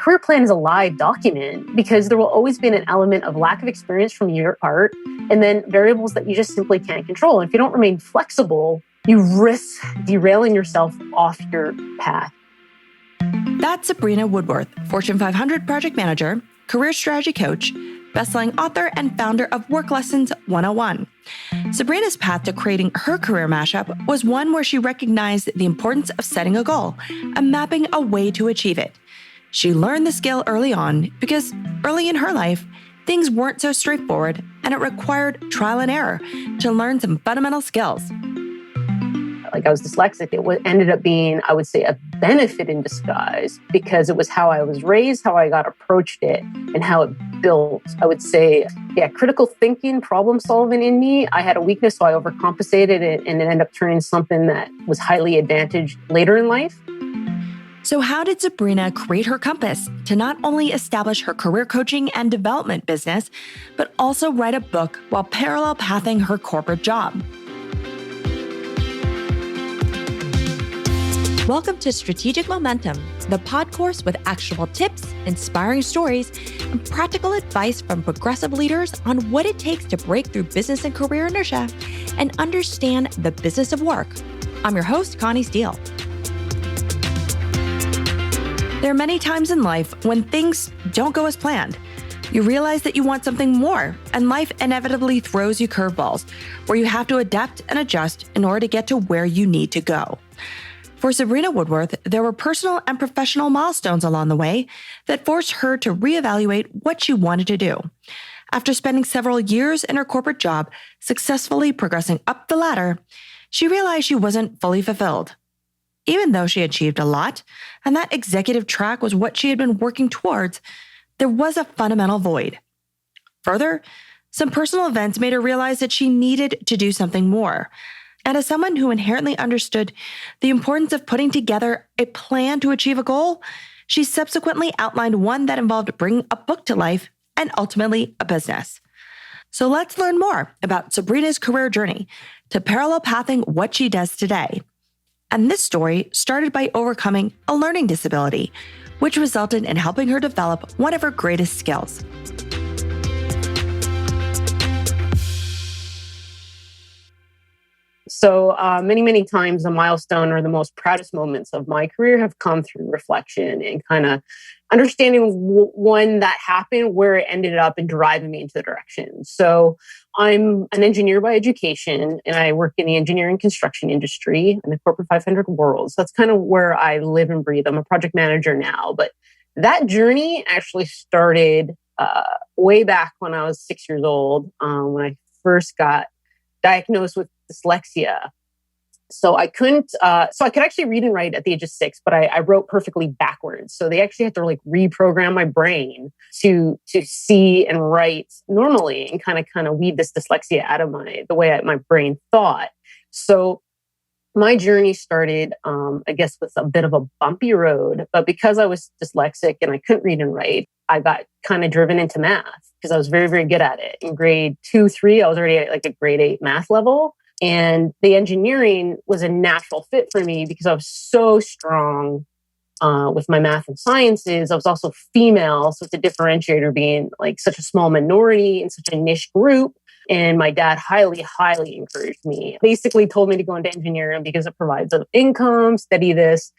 career plan is a live document because there will always be an element of lack of experience from your part and then variables that you just simply can't control. And if you don't remain flexible, you risk derailing yourself off your path. That's Sabrina Woodworth, Fortune 500 project manager, career strategy coach, best-selling author, and founder of Work Lessons 101. Sabrina's path to creating her career mashup was one where she recognized the importance of setting a goal and mapping a way to achieve it. She learned the skill early on because early in her life, things weren't so straightforward and it required trial and error to learn some fundamental skills. Like I was dyslexic, it ended up being, I would say, a benefit in disguise because it was how I was raised, how I got approached it, and how it built. I would say, critical thinking, problem solving in me. I had a weakness, so I overcompensated it, and it ended up turning something that was highly advantaged later in life. So how did Sabrina create her compass to not only establish her career coaching and development business, but also write a book while parallel pathing her corporate job? Welcome to Strategic Momentum, the pod course with actionable tips, inspiring stories, and practical advice from progressive leaders on what it takes to break through business and career inertia and understand the business of work. I'm your host, Connie Steele. There are many times in life when things don't go as planned. You realize that you want something more, and life inevitably throws you curveballs where you have to adapt and adjust in order to get to where you need to go. For Sabrina Woodworth, there were personal and professional milestones along the way that forced her to reevaluate what she wanted to do. After spending several years in her corporate job, successfully progressing up the ladder, she realized she wasn't fully fulfilled. Even though she achieved a lot, and that executive track was what she had been working towards, there was a fundamental void. Further, some personal events made her realize that she needed to do something more. And as someone who inherently understood the importance of putting together a plan to achieve a goal, she subsequently outlined one that involved bringing a book to life and ultimately a business. So let's learn more about Sabrina's career journey to parallel pathing what she does today. And this story started by overcoming a learning disability, which resulted in helping her develop one of her greatest skills. So many times the milestone or the most proudest moments of my career have come through reflection and kind of understanding when that happened, where it ended up and driving me into the direction. So I'm an engineer by education and I work in the engineering construction industry in the corporate 500 world. So that's kind of where I live and breathe. I'm a project manager now, but that journey actually started way back when I was 6 years old, when I first got diagnosed with dyslexia. So I could actually read and write at the age of 6, but I wrote perfectly backwards. So they actually had to reprogram my brain to see and write normally and kind of weed this dyslexia out of the way my brain thought. So my journey started, I guess, with a bit of a bumpy road, but because I was dyslexic and I couldn't read and write, I got kind of driven into math because I was very, very good at it. In grade 2, 3, I was already at a grade 8 math level. And the engineering was a natural fit for me because I was so strong with my math and sciences. I was also female, so it's a differentiator being such a small minority in such a niche group. And my dad highly, highly encouraged me. Basically told me to go into engineering because it provides an income, study this.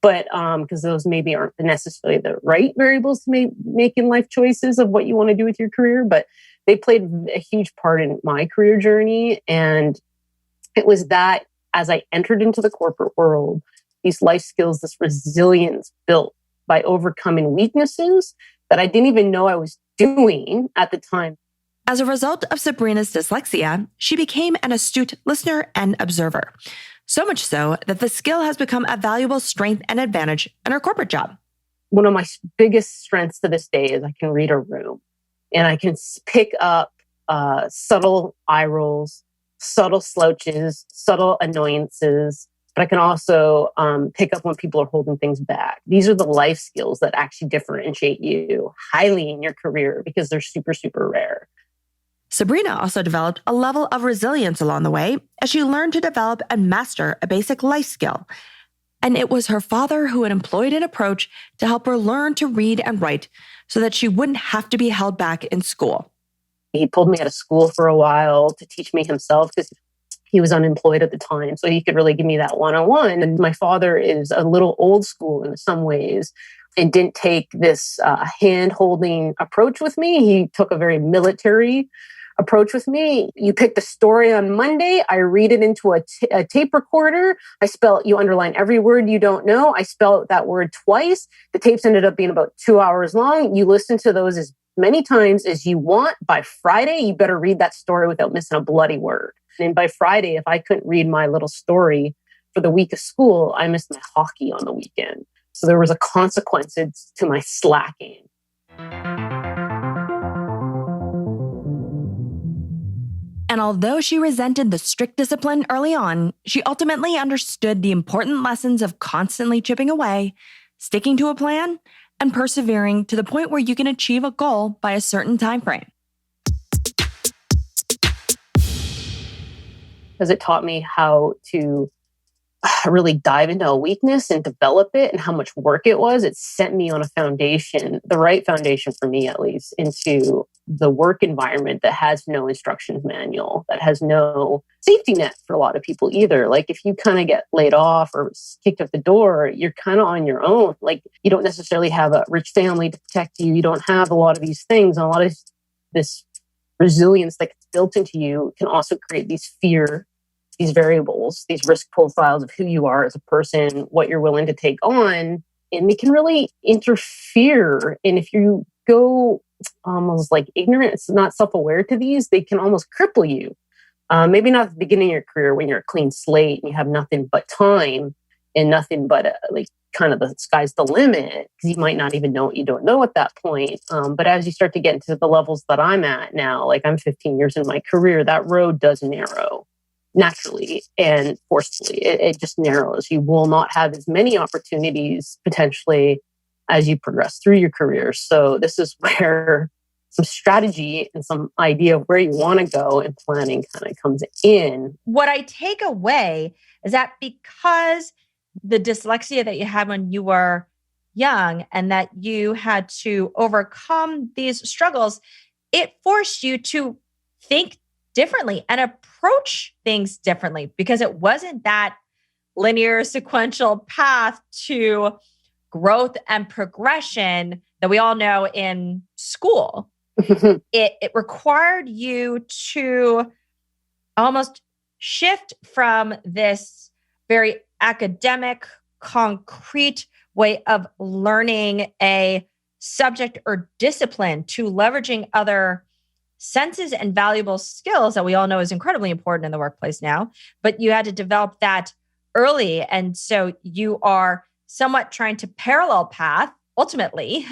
But because those maybe aren't necessarily the right variables to make in life choices of what you want to do with your career. But they played a huge part in my career journey. And it was that as I entered into the corporate world, these life skills, this resilience built by overcoming weaknesses that I didn't even know I was doing at the time. As a result of Sabrina's dyslexia, she became an astute listener and observer. So much so that the skill has become a valuable strength and advantage in her corporate job. One of my biggest strengths to this day is I can read a room and I can pick up subtle eye rolls, subtle slouches, subtle annoyances, but I can also pick up when people are holding things back. These are the life skills that actually differentiate you highly in your career because they're super, super rare. Sabrina also developed a level of resilience along the way as she learned to develop and master a basic life skill. And it was her father who had employed an approach to help her learn to read and write so that she wouldn't have to be held back in school. He pulled me out of school for a while to teach me himself because he was unemployed at the time. So he could really give me that one-on-one. And my father is a little old school in some ways and didn't take this hand-holding approach with me. He took a very military approach with me. You pick the story on Monday. I read it into a tape recorder. You underline every word you don't know. I spell that word twice. The tapes ended up being about 2 hours long. You listen to those as many times as you want. By Friday, you better read that story without missing a bloody word. And by Friday, if I couldn't read my little story for the week of school, I missed my hockey on the weekend. So there was a consequence to my slacking. And although she resented the strict discipline early on, she ultimately understood the important lessons of constantly chipping away, sticking to a plan, and persevering to the point where you can achieve a goal by a certain time frame. Because it taught me how to really dive into a weakness and develop it and how much work it was. It set me on a foundation, the right foundation for me at least, into the work environment that has no instructions manual, that has no safety net for a lot of people either. Like if you kind of get laid off or kicked out the door, you're kind of on your own. Like you don't necessarily have a rich family to protect you. You don't have a lot of these things. And a lot of this resilience that gets built into you can also create these variables, these risk profiles of who you are as a person, what you're willing to take on, and they can really interfere. And if you go almost like ignorant, it's not self-aware to these, they can almost cripple you. Maybe not at the beginning of your career when you're a clean slate and you have nothing but time and nothing but like kind of the sky's the limit because you might not even know what you don't know at that point. But as you start to get into the levels that I'm at now, like I'm 15 years in my career, that road does narrow naturally and forcefully. It just narrows. You will not have as many opportunities potentially as you progress through your career. So this is where some strategy and some idea of where you want to go and planning kind of comes in. What I take away is that because the dyslexia that you had when you were young and that you had to overcome these struggles, it forced you to think differently and approach things differently because it wasn't that linear sequential path to growth and progression that we all know in school. It required you to almost shift from this very academic, concrete way of learning a subject or discipline to leveraging other senses and valuable skills that we all know is incredibly important in the workplace now. But you had to develop that early. And so you are somewhat trying to parallel path ultimately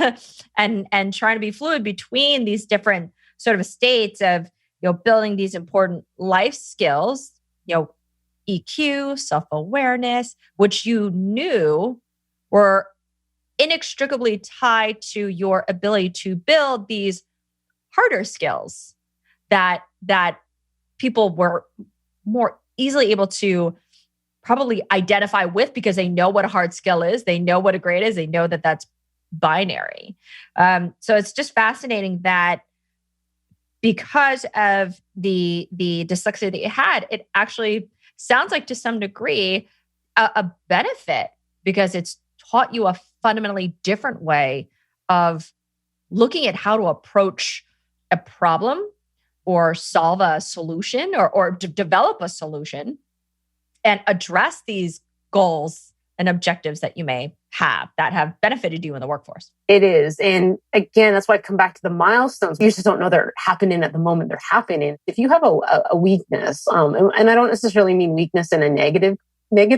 and trying to be fluid between these different sort of states of, building these important life skills, EQ, self-awareness, which you knew were inextricably tied to your ability to build these harder skills that people were more easily able to probably identify with because they know what a hard skill is. They know what a grade is. They know that that's binary. So it's just fascinating that because of the dyslexia that you had, it actually sounds like to some degree a benefit because it's taught you a fundamentally different way of looking at how to approach a problem or solve a solution or develop a solution and address these goals and objectives that you may have that have benefited you in the workforce. It is. And again, that's why I come back to the milestones. You just don't know they're happening at the moment they're happening. If you have a weakness, and I don't necessarily mean weakness in a negative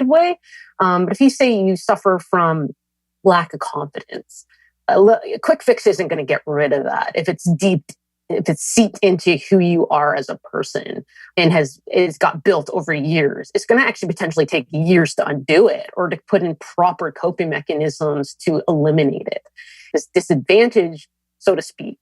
way, but if you say you suffer from lack of confidence, a quick fix isn't going to get rid of that. If it's seeped into who you are as a person and it's got built over years, it's going to actually potentially take years to undo it or to put in proper coping mechanisms to eliminate it. This disadvantage, so to speak,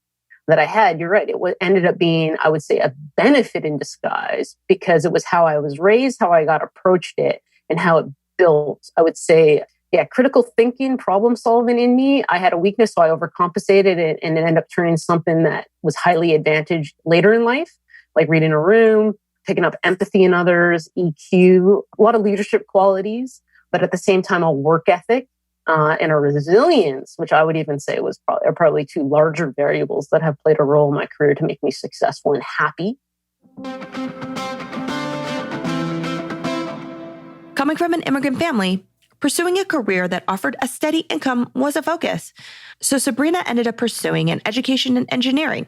that I had, you're right, it ended up being, I would say, a benefit in disguise because it was how I was raised, how I got approached it, and how it built, I would say, critical thinking, problem solving in me. I had a weakness, so I overcompensated it, and it ended up turning something that was highly advantaged later in life, like reading a room, picking up empathy in others, EQ, a lot of leadership qualities, but at the same time, a work ethic and a resilience, which I would even say are probably two larger variables that have played a role in my career to make me successful and happy. Coming from an immigrant family, pursuing a career that offered a steady income was a focus. So Sabrina ended up pursuing an education in engineering.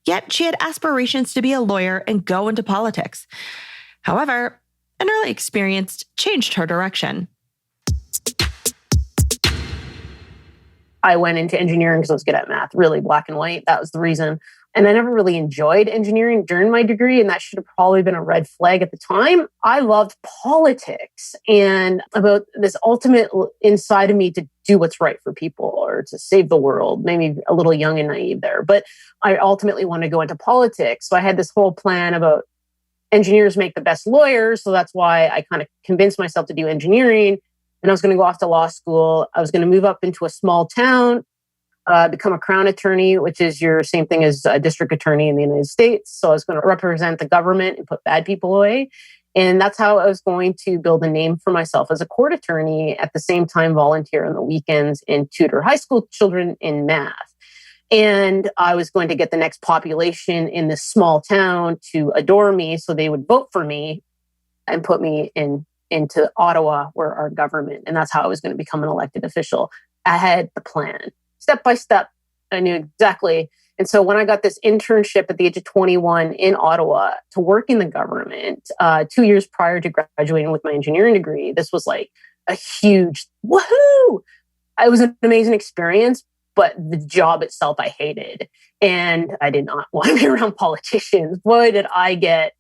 Yet she had aspirations to be a lawyer and go into politics. However, an early experience changed her direction. I went into engineering because I was good at math, really black and white. That was the reason. And I never really enjoyed engineering during my degree, and that should have probably been a red flag at the time. I loved politics and about this ultimate inside of me to do what's right for people or to save the world, maybe a little young and naive there. But I ultimately wanted to go into politics. So I had this whole plan about engineers make the best lawyers. So that's why I kind of convinced myself to do engineering. And I was going to go off to law school. I was going to move up into a small town, become a crown attorney, which is your same thing as a district attorney in the United States. So I was going to represent the government and put bad people away. And that's how I was going to build a name for myself as a court attorney, at the same time volunteer on the weekends and tutor high school children in math. And I was going to get the next population in this small town to adore me so they would vote for me and put me into Ottawa, where our government. And that's how I was going to become an elected official. I had the plan. Step by step, I knew exactly. And so when I got this internship at the age of 21 in Ottawa to work in the government, 2 years prior to graduating with my engineering degree, this was like a huge woohoo. It was an amazing experience, but the job itself I hated. And I did not want to be around politicians. Boy, did I get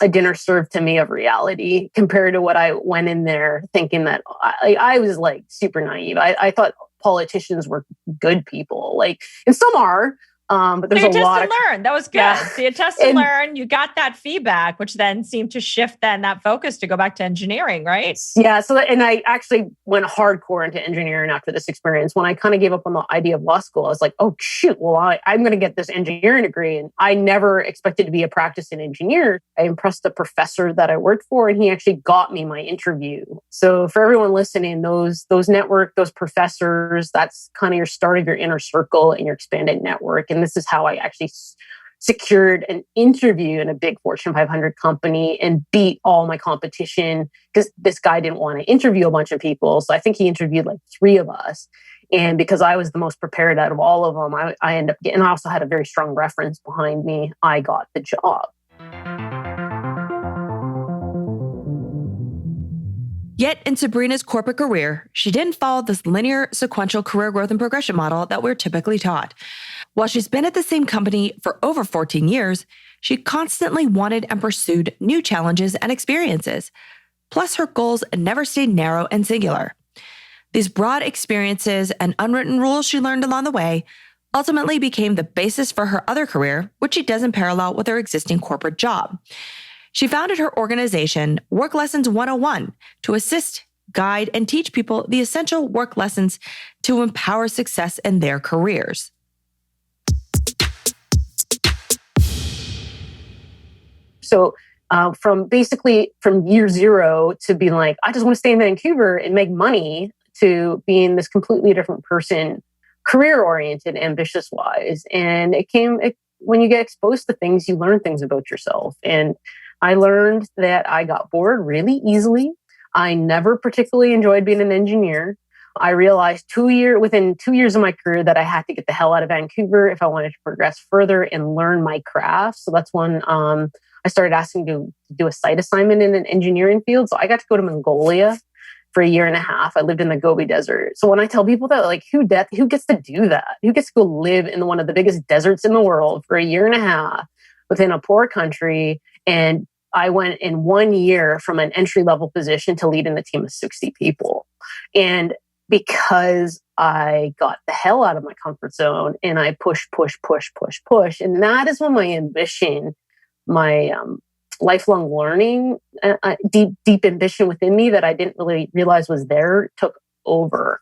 a dinner served to me of reality compared to what I went in there thinking that I was like super naive. I thought politicians were good people, like, and some are, but there's a lot of learn. That was good. Yeah. So you test and learn. You got that feedback, which then seemed to shift then that focus to go back to engineering, right? Yeah. So and I actually went hardcore into engineering after this experience. When I kind of gave up on the idea of law school, I was like, oh shoot, well I'm going to get this engineering degree, and I never expected to be a practicing engineer. I impressed the professor that I worked for, and he actually got me my interview. So for everyone listening, those professors, that's kind of your start of your inner circle and your expanded network. And this is how I actually secured an interview in a big Fortune 500 company and beat all my competition, because this guy didn't want to interview a bunch of people. So I think he interviewed like 3 of us. And because I was the most prepared out of all of them, I ended up getting, and I also had a very strong reference behind me. I got the job. Yet in Sabrina's corporate career, she didn't follow this linear, sequential career growth and progression model that we're typically taught. While she's been at the same company for over 14 years, she constantly wanted and pursued new challenges and experiences. Plus, her goals never stayed narrow and singular. These broad experiences and unwritten rules she learned along the way ultimately became the basis for her other career, which she does in parallel with her existing corporate job. She founded her organization, Work Lessons 101, to assist, guide, and teach people the essential work lessons to empower success in their careers. So from year 0 to being like, I just want to stay in Vancouver and make money, to being this completely different person, career-oriented, ambitious-wise. And when you get exposed to things, you learn things about yourself. And I learned that I got bored really easily. I never particularly enjoyed being an engineer. I realized within 2 years of my career that I had to get the hell out of Vancouver if I wanted to progress further and learn my craft. So that's when I started asking to do a site assignment in an engineering field. So I got to go to Mongolia for 1.5 years. I lived in the Gobi Desert. So when I tell people that, like, who gets to do that? Who gets to go live in one of the biggest deserts in the world for 1.5 years within a poor country? And I went in 1 year from an entry-level position to leading a team of 60 people. And because I got the hell out of my comfort zone and I push. And that is when my ambition, my lifelong learning, deep ambition within me that I didn't really realize was there took over.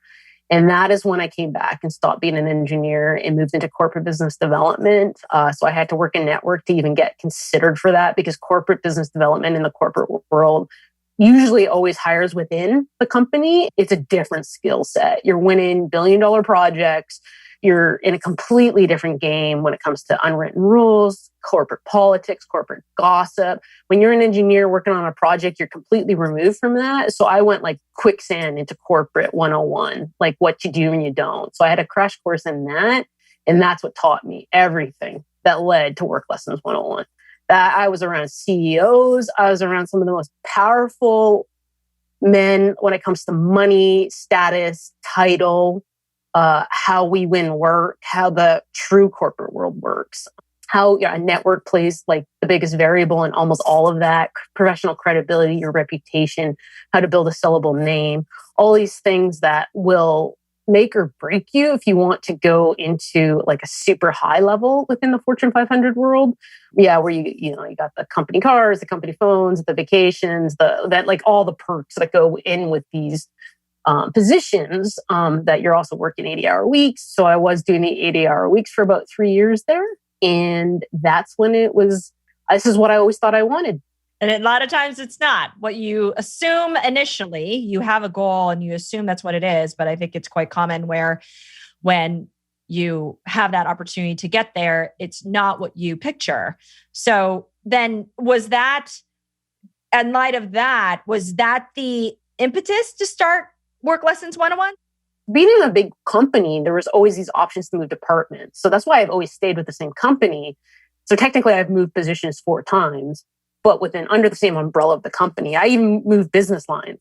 And that is when I came back and stopped being an engineer and moved into corporate business development. So I had to work in network to even get considered for that, because corporate business development in the corporate world usually always hires within the company. It's a different skill set. You're winning billion-dollar projects. You're in a completely different game when it comes to unwritten rules, corporate politics, corporate gossip. When you're an engineer working on a project, you're completely removed from that. So I went like quicksand into corporate 101, like what you do and you don't. So I had a crash course in that. And that's what taught me everything that led to Work Lessons 101. That I was around CEOs. I was around some of the most powerful men when it comes to money, status, title, how we win work, how the true corporate world works, how a network plays like the biggest variable in almost all of that, professional credibility, your reputation, how to build a sellable name, all these things that will make or break you if you want to go into like a super high level within the Fortune 500 world. Yeah, where you got the company cars, the company phones, the vacations, that like all the perks that go in with these positions, that you're also working 80-hour weeks. So I was doing the 80-hour weeks for about 3 years there. And that's when this is what I always thought I wanted. And a lot of times it's not what you assume initially. You have a goal and you assume that's what it is. But I think it's quite common where when you have that opportunity to get there, it's not what you picture. So then was that, in light of that, was that the impetus to start Work Lessons 101? Being in a big company, there was always these options to move departments. So that's why I've always stayed with the same company. So technically I've moved positions 4 times, but under the same umbrella of the company. I even moved business lines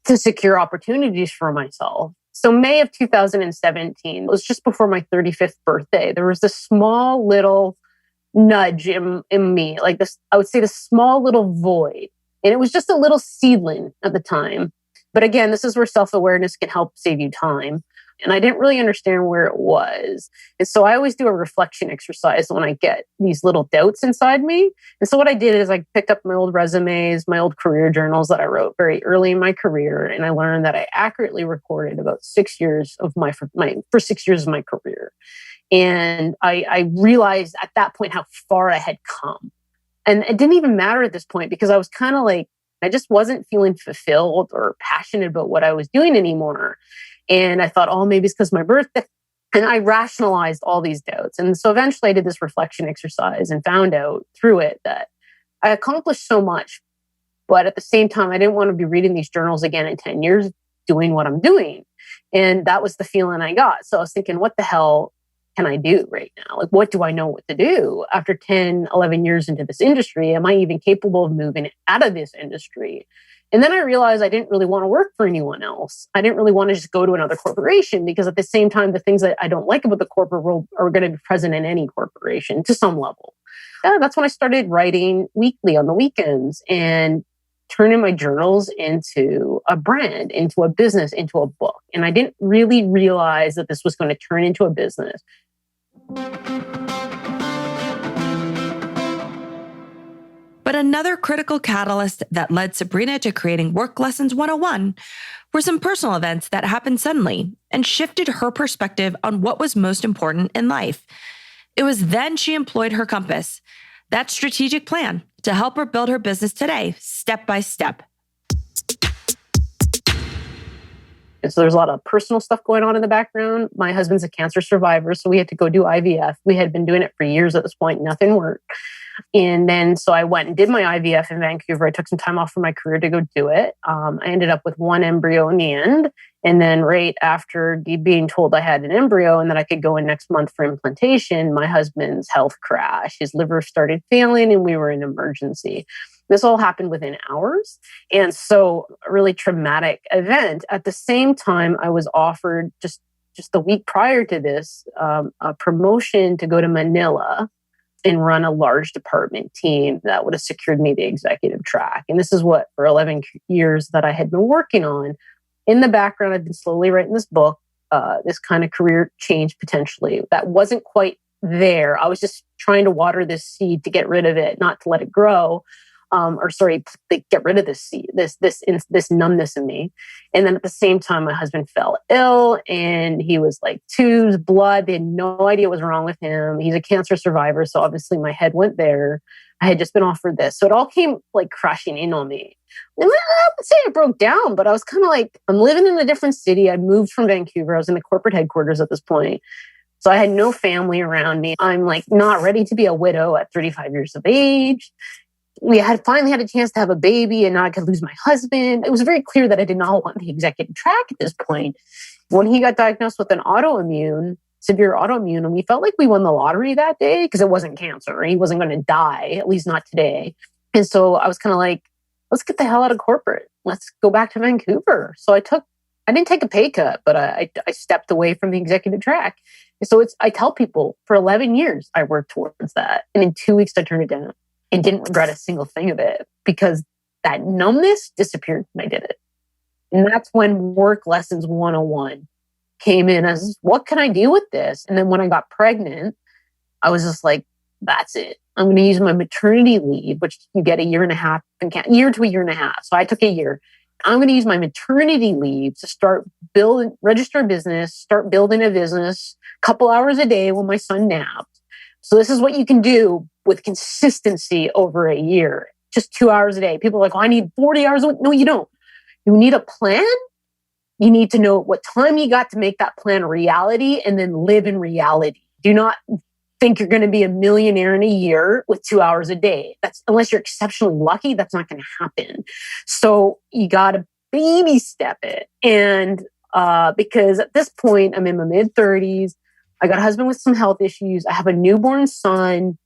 to secure opportunities for myself. So May of 2017, it was just before my 35th birthday. There was this small little nudge in me, like this, I would say this small little void. And it was just a little seedling at the time. But again, this is where self-awareness can help save you time. And I didn't really understand where it was. And so I always do a reflection exercise when I get these little doubts inside me. And so what I did is I picked up my old resumes, my old career journals that I wrote very early in my career. And I learned that I accurately recorded about 6 years of my first 6 years of my career. And I realized at that point how far I had come. And it didn't even matter at this point because I was kind of like, I just wasn't feeling fulfilled or passionate about what I was doing anymore. And I thought, oh, maybe it's because my birthday. And I rationalized all these doubts. And so eventually I did this reflection exercise and found out through it that I accomplished so much. But at the same time, I didn't want to be reading these journals again in 10 years doing what I'm doing. And that was the feeling I got. So I was thinking, what the hell can I do right now? Like, what do I know what to do? After 10, 11 years into this industry, am I even capable of moving out of this industry? And then I realized I didn't really want to work for anyone else. I didn't really want to just go to another corporation because at the same time, the things that I don't like about the corporate world are going to be present in any corporation to some level. Yeah, that's when I started writing weekly on the weekends and turning my journals into a brand, into a business, into a book. And I didn't really realize that this was going to turn into a business. But another critical catalyst that led Sabrina to creating Work Lessons 101 were some personal events that happened suddenly and shifted her perspective on what was most important in life. It was then she employed her compass, that strategic plan, to help her build her business today, step by step. And so there's a lot of personal stuff going on in the background. My husband's a cancer survivor, so we had to go do IVF. We had been doing it for years at this point. Nothing worked. And then so I went and did my IVF in Vancouver. I took some time off from my career to go do it. I ended up with 1 embryo in the end. And then right after being told I had an embryo and that I could go in next month for implantation, my husband's health crashed. His liver started failing and we were in emergency. This all happened within hours. And so a really traumatic event. At the same time, I was offered just the week prior to this, a promotion to go to Manila and run a large department team that would have secured me the executive track. And this is what, for 11 years that I had been working on. In the background, I've been slowly writing this book, this kind of career change potentially that wasn't quite there. I was just trying to water this seed to get rid of it, not to let it grow. they get rid of this numbness in me. And then at the same time, my husband fell ill, and he was like tubes, blood. They had no idea what was wrong with him. He's a cancer survivor, so obviously my head went there. I had just been offered this, so it all came like crashing in on me. And I would say I broke down, but I was kind of like, I'm living in a different city. I moved from Vancouver. I was in the corporate headquarters at this point. So I had no family around me. I'm like not ready to be a widow at 35 years of age. We had finally had a chance to have a baby, and now I could lose my husband. It was very clear that I did not want the executive track at this point. When he got diagnosed with an severe autoimmune, and we felt like we won the lottery that day because it wasn't cancer. He wasn't going to die, at least not today. And so I was kind of like, let's get the hell out of corporate. Let's go back to Vancouver. So I didn't take a pay cut, but I stepped away from the executive track. So I tell people for 11 years, I worked towards that. And in 2 weeks, I turned it down and didn't regret a single thing of it because that numbness disappeared when I did it. And that's when Work Lessons 101 came in as, what can I do with this? And then when I got pregnant, I was just like, that's it. I'm going to use my maternity leave, which you get a year to a year and a half. So I took a year. I'm going to use my maternity leave to register a business, start building a business, a couple hours a day when my son naps. So this is what you can do with consistency over a year, just 2 hours a day. People are like, oh, I need 40 hours. No, you don't. You need a plan. You need to know what time you got to make that plan a reality and then live in reality. Do not think you're going to be a millionaire in a year with 2 hours a day. Unless you're exceptionally lucky, that's not going to happen. So you got to baby step it. And because at this point, I'm in my mid-30s. I got a husband with some health issues. I have a newborn son.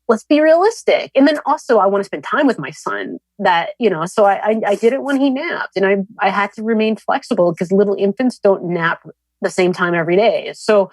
Let's be realistic. And then also I want to spend time with my son so I did it when he napped, and I had to remain flexible because little infants don't nap the same time every day. So,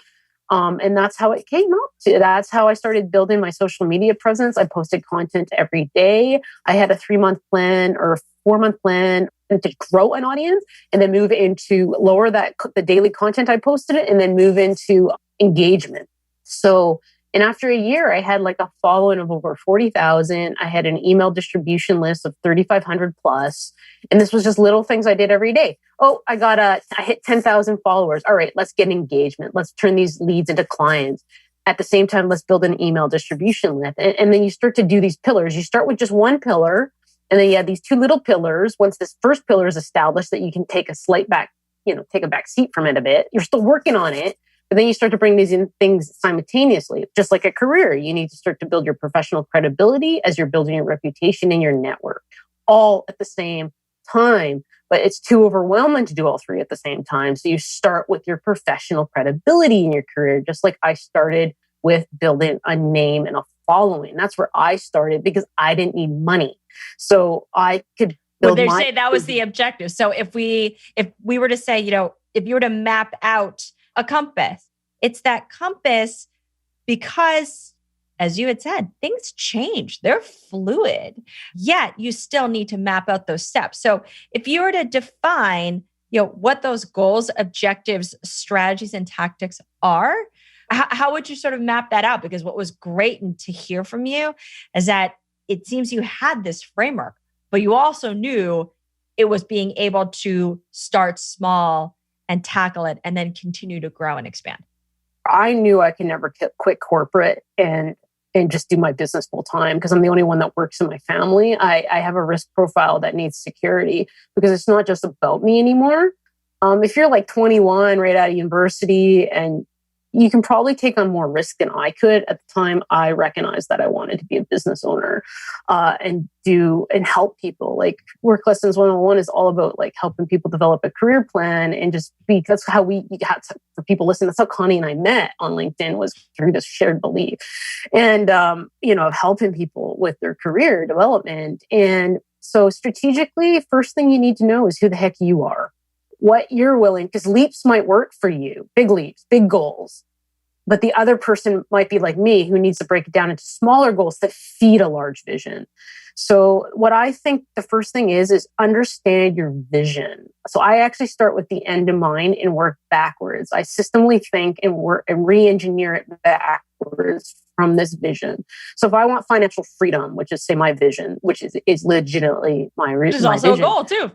and that's how it came up. That's how I started building my social media presence. I posted content every day. I had a 3-month plan or a 4-month plan to grow an audience and then move into the daily content I posted it and then move into engagement. So, and after a year, I had like a following of over 40,000. I had an email distribution list of 3,500 plus. And this was just little things I did every day. Oh, I hit 10,000 followers. All right, let's get engagement. Let's turn these leads into clients. At the same time, let's build an email distribution list. And then you start to do these pillars. You start with just one pillar, and then you have these 2 little pillars. Once this first pillar is established, that you can take take a back seat from it a bit. You're still working on it. But then you start to bring these in things simultaneously, just like a career. You need to start to build your professional credibility as you're building your reputation and your network, all at the same time. But it's too overwhelming to do all 3 at the same time. So you start with your professional credibility in your career, just like I started with building a name and a following. That's where I started because I didn't need money. So I could build Would they say that was the objective? So if we were to say, if you were to map out a compass, it's that compass because, as you had said, things change. They're fluid, yet you still need to map out those steps. So if you were to define, what those goals, objectives, strategies, and tactics are, how would you sort of map that out? Because what was great to hear from you is that it seems you had this framework, but you also knew it was being able to start small and tackle it and then continue to grow and expand. I knew I could never quit corporate and just do my business full time because I'm the only one that works in my family. I have a risk profile that needs security because it's not just about me anymore. If you're like 21 right out of university, and you can probably take on more risk than I could. At the time, I recognized that I wanted to be a business owner and help people. Like Work Lessons 101 is all about like helping people develop a career plan and just that's how for people listening, that's how Connie and I met on LinkedIn, was through this shared belief and, of helping people with their career development. And so strategically, first thing you need to know is who the heck you are. What you're willing, because leaps might work for you, big leaps, big goals. But the other person might be like me, who needs to break it down into smaller goals that feed a large vision. So what I think the first thing is understand your vision. So I actually start with the end in mind and work backwards. I systemically think and work and re-engineer it back backwards from this vision. So if I want financial freedom, which is say my vision, which is legitimately my Which is my also vision, a goal too.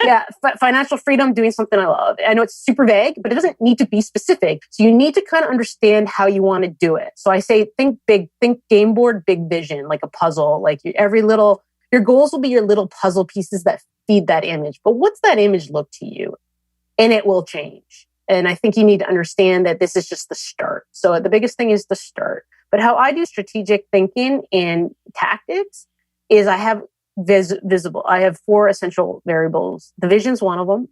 Yeah. financial freedom, doing something I love. I know it's super vague, but it doesn't need to be specific. So you need to kind of understand how you want to do it. So I say, think big, think game board, big vision, like a puzzle. Like your goals will be your little puzzle pieces that feed that image. But what's that image look to you? And it will change. And I think you need to understand that this is just the start. So the biggest thing is the start. But how I do strategic thinking and tactics is I have I have 4 essential variables. The vision's one of them.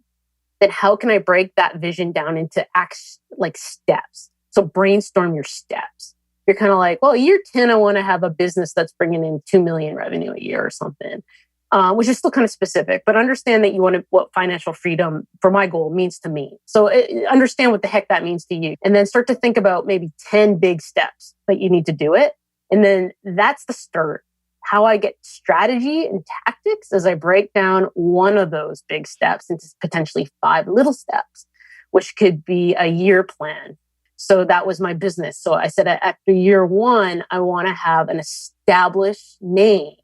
Then how can I break that vision down into steps? So brainstorm your steps. You're kind of like, well, year 10, I want to have a business that's bringing in 2 million revenue a year or something. Which is still kind of specific, but understand that you want what financial freedom for my goal means to me. So understand what the heck that means to you. And then start to think about maybe 10 big steps that you need to do it. And then that's the start. How I get strategy and tactics as I break down one of those big steps into potentially 5 little steps, which could be a year plan. So that was my business. So I said after year 1, I want to have an established name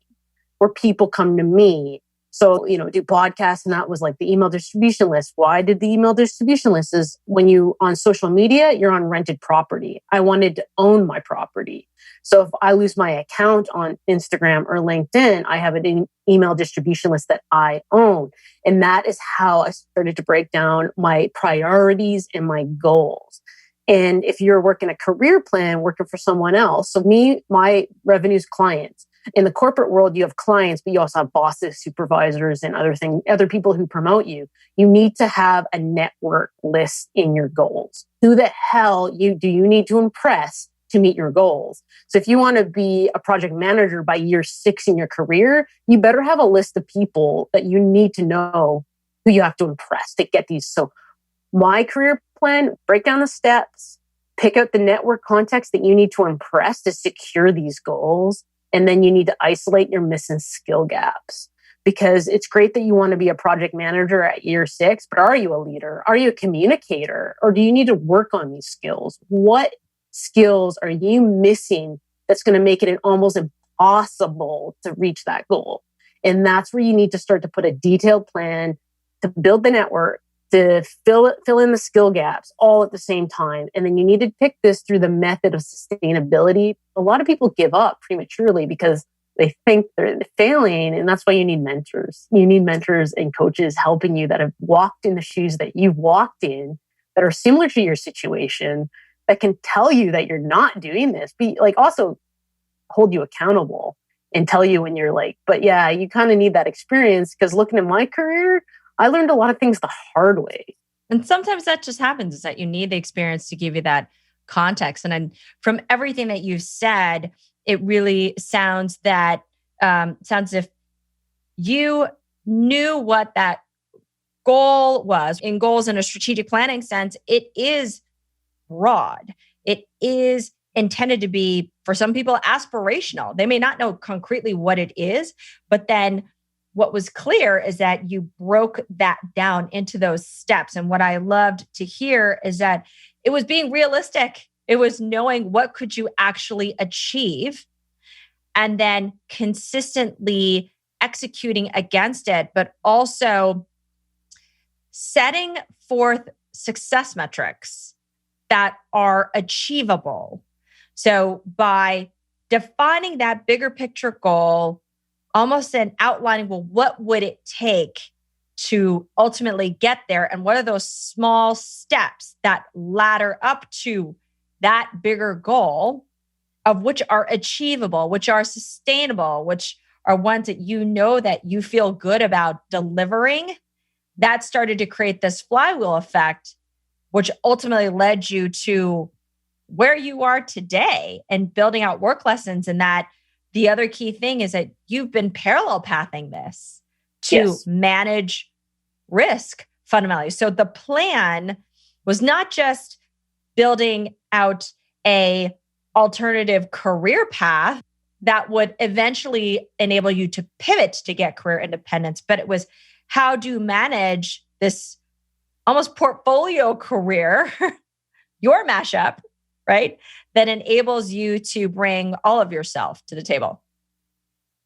where people come to me. So, do podcasts, and that was like the email distribution list. Why I did the email distribution list is when you on social media, you're on rented property. I wanted to own my property. So if I lose my account on Instagram or LinkedIn, I have an email distribution list that I own. And that is how I started to break down my priorities and my goals. And if you're working a career plan, working for someone else, so my revenue's clients. In the corporate world, you have clients, but you also have bosses, supervisors, and other people who promote you. You need to have a network list in your goals. Who the hell do you need to impress to meet your goals? So if you want to be a project manager by year 6 in your career, you better have a list of people that you need to know who you have to impress to get these. So my career plan, break down the steps, pick out the network contacts that you need to impress to secure these goals. And then you need to isolate your missing skill gaps, because it's great that you want to be a project manager at year 6, but are you a leader? Are you a communicator? Or do you need to work on these skills? What skills are you missing that's going to make it almost impossible to reach that goal? And that's where you need to start to put a detailed plan to build the network, to fill in the skill gaps all at the same time. And then you need to pick this through the method of sustainability. A lot of people give up prematurely because they think they're failing. And that's why you need mentors. You need mentors and coaches helping you that have walked in the shoes that you've walked in, that are similar to your situation, that can tell you that you're not doing this. Also hold you accountable and tell you when you're but yeah, you kind of need that experience, because looking at my career, I learned a lot of things the hard way. And sometimes that just happens, is that you need the experience to give you that context. And then from everything that you've said, it really sounds as if you knew what that goal was. In goals in a strategic planning sense, it is broad. It is intended to be, for some people, aspirational. They may not know concretely what it is, but then what was clear is that you broke that down into those steps. And what I loved to hear is that it was being realistic. It was knowing what could you actually achieve, and then consistently executing against it, but also setting forth success metrics that are achievable. So by defining that bigger picture goal, almost then outlining, well, what would it take to ultimately get there? And what are those small steps that ladder up to that bigger goal, of which are achievable, which are sustainable, which are ones that you know that you feel good about delivering? That started to create this flywheel effect, which ultimately led you to where you are today and building out work lessons. And that the other key thing is that you've been parallel pathing this to manage risk fundamentally. So the plan was not just building out a alternative career path that would eventually enable you to pivot to get career independence, but it was how do you manage this almost portfolio career, your mashup, right? that enables you to bring all of yourself to the table.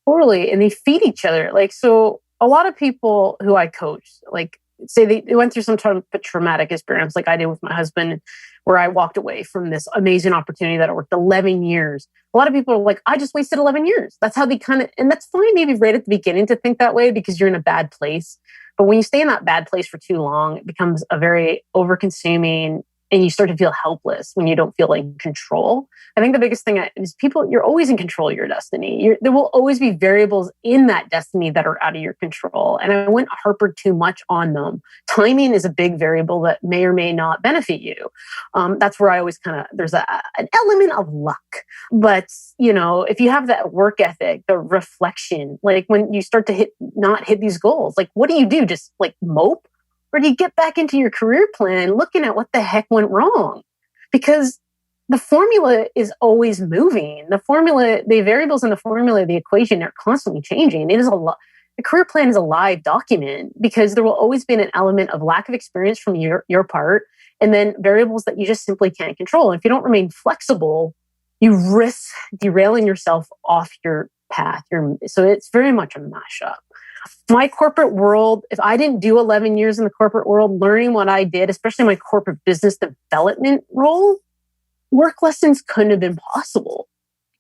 Totally. And they feed each other. Like, so a lot of people who I coach, like, say they went through some type of traumatic experience, like I did with my husband, where I walked away from this amazing opportunity that I worked 11 years. A lot of people are like, I just wasted 11 years. That's how they and that's fine maybe right at the beginning to think that way because you're in a bad place. But when you stay in that bad place for too long, it becomes a very over-consuming, and you start to feel helpless when you don't feel like in control. I think the biggest thing is people, you're always in control of your destiny. There will always be variables in that destiny that are out of your control. And I wouldn't harper too much on them. Timing is a big variable that may or may not benefit you. That's where I always there's an element of luck. But, if you have that work ethic, the reflection, like when you start to not hit these goals, like what do? Just like mope? Or do you get back into your career plan looking at what the heck went wrong? Because the formula is always moving. The variables in the formula, the equation are constantly changing. It is the career plan is a live document because there will always be an element of lack of experience from your part, and then variables that you just simply can't control. And if you don't remain flexible, you risk derailing yourself off your path. So it's very much a mashup. My corporate world, if I didn't do 11 years in the corporate world, learning what I did, especially my corporate business development role, work lessons couldn't have been possible.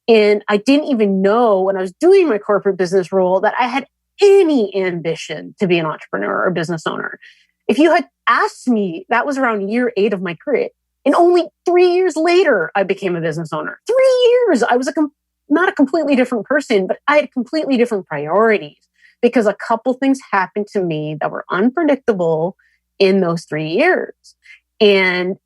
And I didn't even know when I was doing my corporate business role that I had any ambition to be an entrepreneur or business owner. If you had asked me, that was around year 8 of my career. And only 3 years later, I became a business owner. 3 years. I was not a completely different person, but I had completely different priorities. Because a couple things happened to me that were unpredictable in those 3 years. And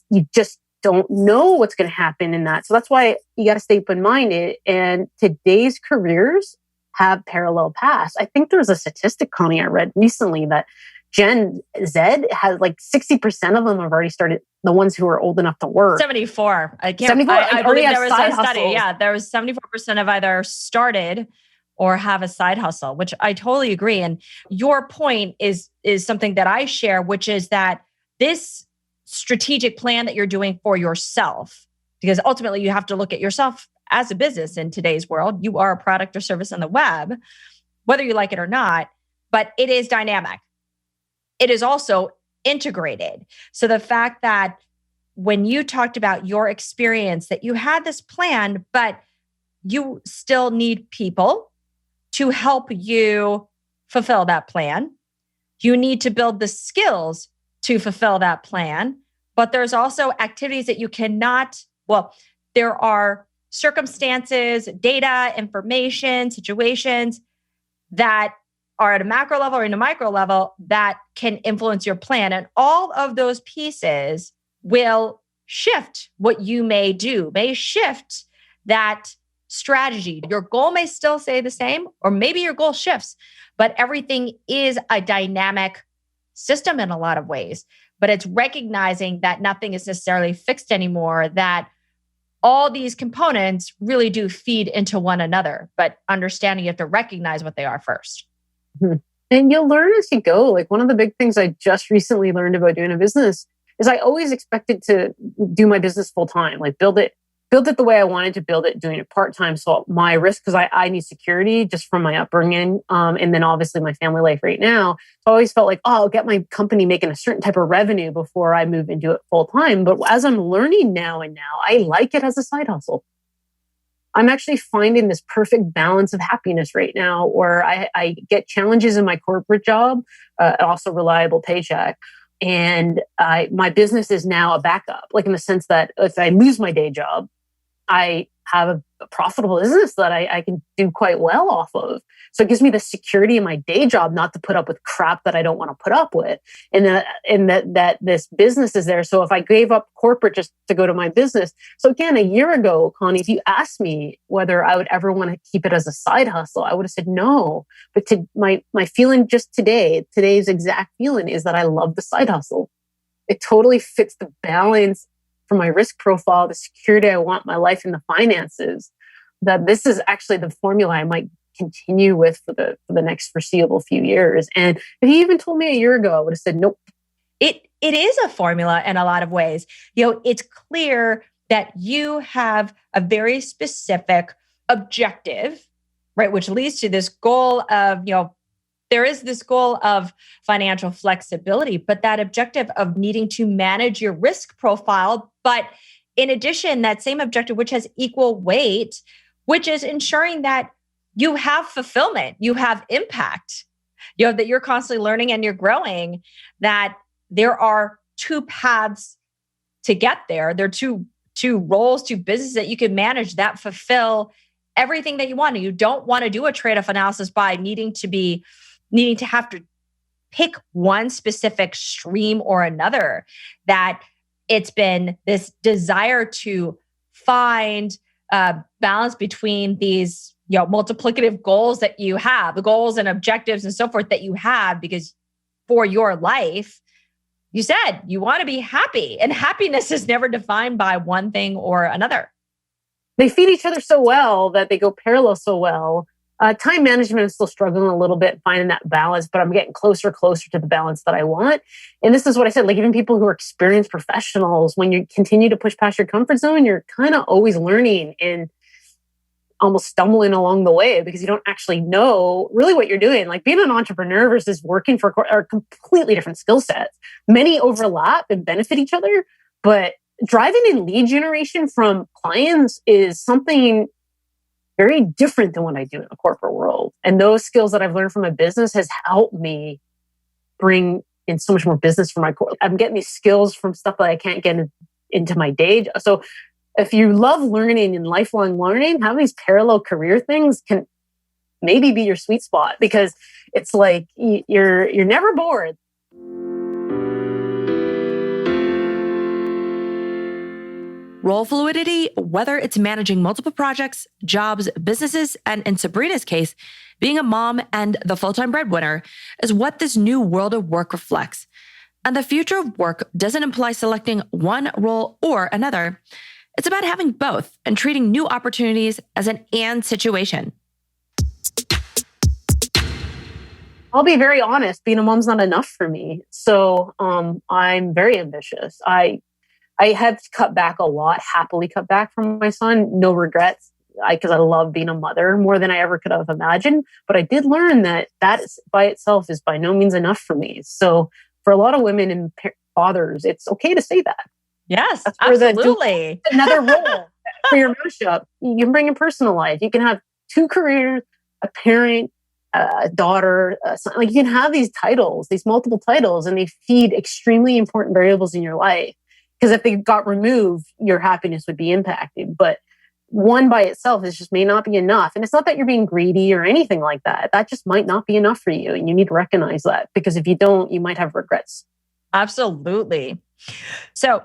you just don't know what's going to happen in that. So that's why you got to stay open-minded. And today's careers have parallel paths. I think there was a statistic, Connie, I read recently that Gen Z has like 60% of them have already started, the ones who are old enough to work. 74. I 74. I believe there was a study. Hustles. Yeah, there was 74% have either started or have a side hustle, which I totally agree. And your point is something that I share, which is that this strategic plan that you're doing for yourself, because ultimately you have to look at yourself as a business in today's world. You are a product or service on the web, whether you like it or not, but it is dynamic. It is also integrated. So the fact that when you talked about your experience, that you had this plan, but you still need people to help you fulfill that plan. You need to build the skills to fulfill that plan. But there's also activities that you cannot, there are circumstances, data, information, situations that are at a macro level or in a micro level that can influence your plan. And all of those pieces will shift what you may do, may shift that strategy. Your goal may still stay the same, or maybe your goal shifts, but everything is a dynamic system in a lot of ways. But it's recognizing that nothing is necessarily fixed anymore, that all these components really do feed into one another, but understanding you have to recognize what they are first. Mm-hmm. And you'll learn as you go. Like one of the big things I just recently learned about doing a business is I always expected to do my business full time, like build it the way I wanted to build it, doing it part-time. So my risk, because I need security just from my upbringing. And then obviously my family life right now. So I always felt like, I'll get my company making a certain type of revenue before I move into it full-time. But as I'm learning now, I like it as a side hustle. I'm actually finding this perfect balance of happiness right now where I get challenges in my corporate job, also reliable paycheck. And my business is now a backup, like in the sense that if I lose my day job, I have a profitable business that I can do quite well off of. So it gives me the security in my day job not to put up with crap that I don't want to put up with. And that this business is there. So if I gave up corporate just to go to my business. So again, a year ago, Connie, if you asked me whether I would ever want to keep it as a side hustle, I would have said no. But my feeling just today's exact feeling is that I love the side hustle. It totally fits the balance for my risk profile, the security I want my life and the finances, that this is actually the formula I might continue with for the next foreseeable few years. And if he even told me a year ago, I would have said, nope. It is a formula in a lot of ways. It's clear that you have a very specific objective, right? Which leads to this goal of, there is this goal of financial flexibility, but that objective of needing to manage your risk profile. But in addition, that same objective, which has equal weight, which is ensuring that you have fulfillment, you have impact, that you're constantly learning and you're growing, that there are two paths to get there. There are two roles, two businesses that you can manage that fulfill everything that you want. And you don't want to do a trade-off analysis by needing to have to pick one specific stream or another, that it's been this desire to find balance between these, multiplicative goals that you have, the goals and objectives and so forth that you have, because for your life, you said you want to be happy, and happiness is never defined by one thing or another. They feed each other so well that they go parallel so well. Time management is still struggling a little bit finding that balance, but I'm getting closer to the balance that I want. And this is what I said, like even people who are experienced professionals, when you continue to push past your comfort zone, you're kind of always learning and almost stumbling along the way because you don't actually know really what you're doing. Like being an entrepreneur versus working for are completely different skill sets. Many overlap and benefit each other, but driving in lead generation from clients is something very different than what I do in the corporate world. And those skills that I've learned from a business has helped me bring in so much more business for my core. I'm getting these skills from stuff that I can't get into my day. So if you love learning and lifelong learning, having these parallel career things can maybe be your sweet spot, because it's like you're never bored. Role fluidity, whether it's managing multiple projects, jobs, businesses, and in Sabrina's case, being a mom and the full-time breadwinner, is what this new world of work reflects. And the future of work doesn't imply selecting one role or another. It's about having both and treating new opportunities as an and situation. I'll be very honest, being a mom's not enough for me. So I'm very ambitious. I have cut back a lot, happily cut back from my son, no regrets, because I love being a mother more than I ever could have imagined. But I did learn that is, by itself is by no means enough for me. So for a lot of women and fathers, it's okay to say that. Yes, absolutely. Another role for your mashup. You can bring in personal life. You can have two careers, a parent, a daughter, like you can have these titles, these multiple titles, and they feed extremely important variables in your life. Because if they got removed, your happiness would be impacted. But one by itself just may not be enough. And it's not that you're being greedy or anything like that. That just might not be enough for you. And you need to recognize that, because if you don't, you might have regrets. Absolutely. So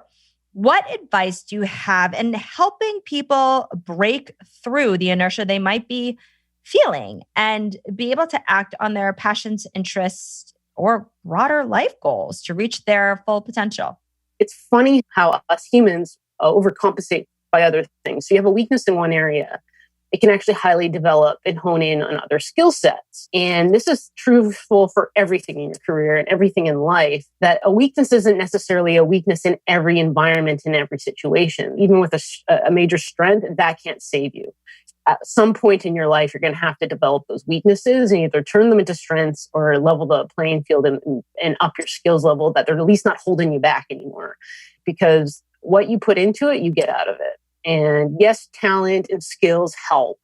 what advice do you have in helping people break through the inertia they might be feeling and be able to act on their passions, interests, or broader life goals to reach their full potential? It's funny how us humans overcompensate by other things. So you have a weakness in one area, it can actually highly develop and hone in on other skill sets. And this is truthful for everything in your career and everything in life, that a weakness isn't necessarily a weakness in every environment, in every situation. Even with a major strength, that can't save you. At some point in your life, you're going to have to develop those weaknesses and either turn them into strengths or level the playing field and up your skills level, that they're at least not holding you back anymore. Because what you put into it, you get out of it. And yes, talent and skills help,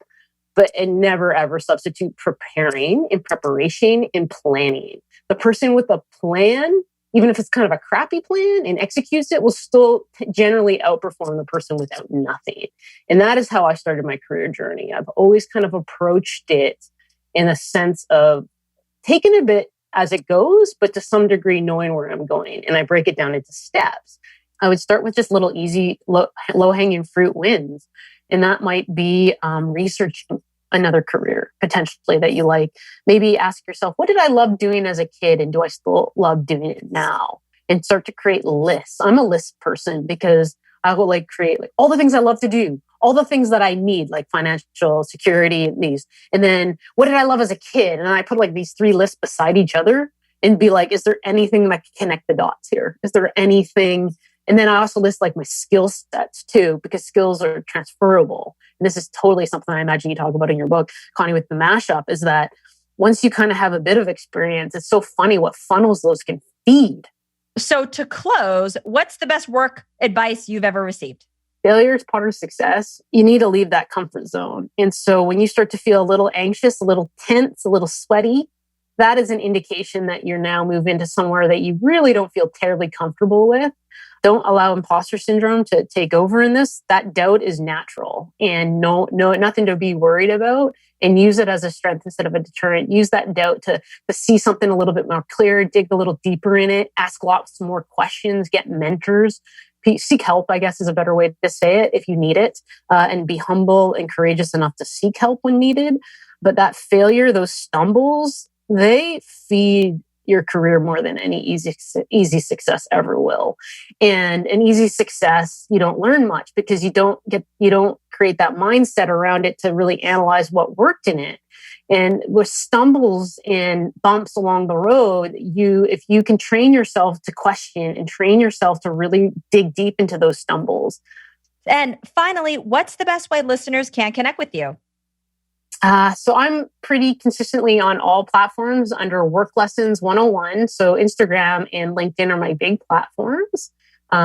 but it never ever substitute preparing and preparation and planning. The person with a plan, even if it's kind of a crappy plan and executes it, will still generally outperform the person without nothing. And that is how I started my career journey. I've always kind of approached it in a sense of taking a bit as it goes, but to some degree knowing where I'm going. And I break it down into steps. I would start with just little easy, low-hanging fruit wins. And that might be research another career potentially that you like. Maybe ask yourself, what did I love doing as a kid? And do I still love doing it now? And start to create lists. I'm a list person because I will create all the things I love to do, all the things that I need, like financial security and these. And then what did I love as a kid? And I put these three lists beside each other and be like, is there anything that can connect the dots here? Is there anything And then I also list like my skill sets too, because skills are transferable. And this is totally something I imagine you talk about in your book, Connie, with the mashup, is that once you kind of have a bit of experience, it's so funny what funnels those can feed. So to close, what's the best work advice you've ever received? Failure is part of success. You need to leave that comfort zone. And so when you start to feel a little anxious, a little tense, a little sweaty, that is an indication that you're now moving into somewhere that you really don't feel terribly comfortable with. Don't allow imposter syndrome to take over in this. That doubt is natural and nothing to be worried about, and use it as a strength instead of a deterrent. Use that doubt to see something a little bit more clear, dig a little deeper in it, ask lots more questions, get mentors, seek help, I guess is a better way to say it if you need it, and be humble and courageous enough to seek help when needed. But that failure, those stumbles, they feed your career more than any easy success ever will. And an easy success, you don't learn much because you don't create that mindset around it to really analyze what worked in it. And with stumbles and bumps along the road, if you can train yourself to question and train yourself to really dig deep into those stumbles. And finally, what's the best way listeners can connect with you? So I'm pretty consistently on all platforms under Work Lessons 101. So Instagram and LinkedIn are my big platforms.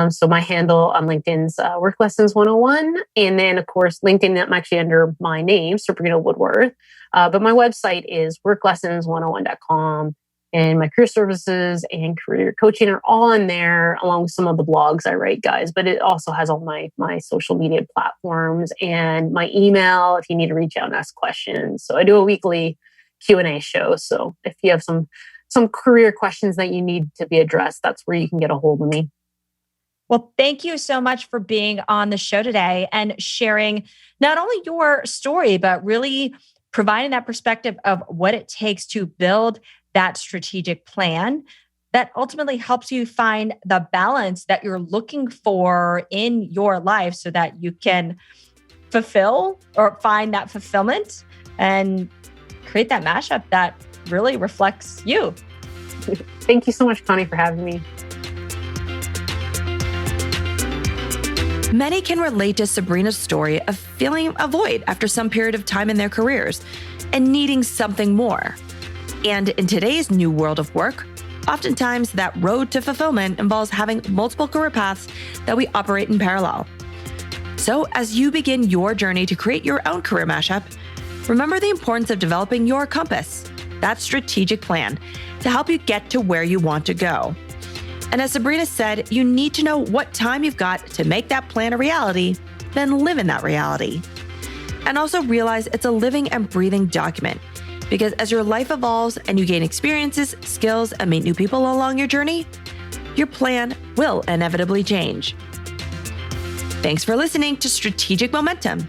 So my handle on LinkedIn's Work Lessons 101. And then, of course, LinkedIn, I'm actually under my name, Sabrina Woodworth. But my website is worklessons101.com. And my career services and career coaching are all on there, along with some of the blogs I write, guys. But it also has all my social media platforms and my email if you need to reach out and ask questions. So I do a weekly Q&A show. So if you have some career questions that you need to be addressed, that's where you can get a hold of me. Well, thank you so much for being on the show today and sharing not only your story, but really providing that perspective of what it takes to build that strategic plan that ultimately helps you find the balance that you're looking for in your life so that you can fulfill or find that fulfillment and create that mashup that really reflects you. Thank you so much, Connie, for having me. Many can relate to Sabrina's story of feeling a void after some period of time in their careers and needing something more. And in today's new world of work, oftentimes that road to fulfillment involves having multiple career paths that we operate in parallel. So as you begin your journey to create your own career mashup, remember the importance of developing your compass, that strategic plan, to help you get to where you want to go. And as Sabrina said, you need to know what time you've got to make that plan a reality, then live in that reality. And also realize it's a living and breathing document. Because as your life evolves and you gain experiences, skills, and meet new people along your journey, your plan will inevitably change. Thanks for listening to Strategic Momentum.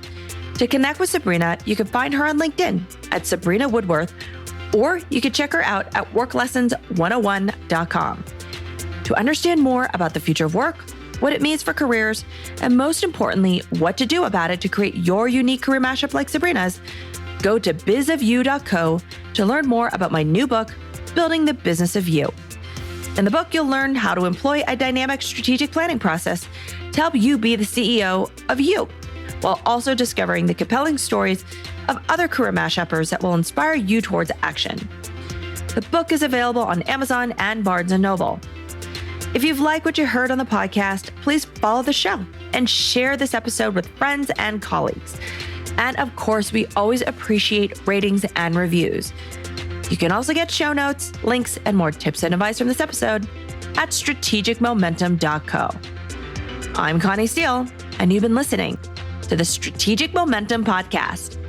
To connect with Sabrina, you can find her on LinkedIn at Sabrina Woodworth, or you can check her out at worklessons101.com. To understand more about the future of work, what it means for careers, and most importantly, what to do about it to create your unique career mashup like Sabrina's, go to bizofyou.co to learn more about my new book, Building the Business of You. In the book, you'll learn how to employ a dynamic strategic planning process to help you be the CEO of you, while also discovering the compelling stories of other career mashuppers that will inspire you towards action. The book is available on Amazon and Barnes & Noble. If you've liked what you heard on the podcast, please follow the show and share this episode with friends and colleagues. And of course, we always appreciate ratings and reviews. You can also get show notes, links, and more tips and advice from this episode at strategicmomentum.co. I'm Connie Steele, and you've been listening to the Strategic Momentum Podcast.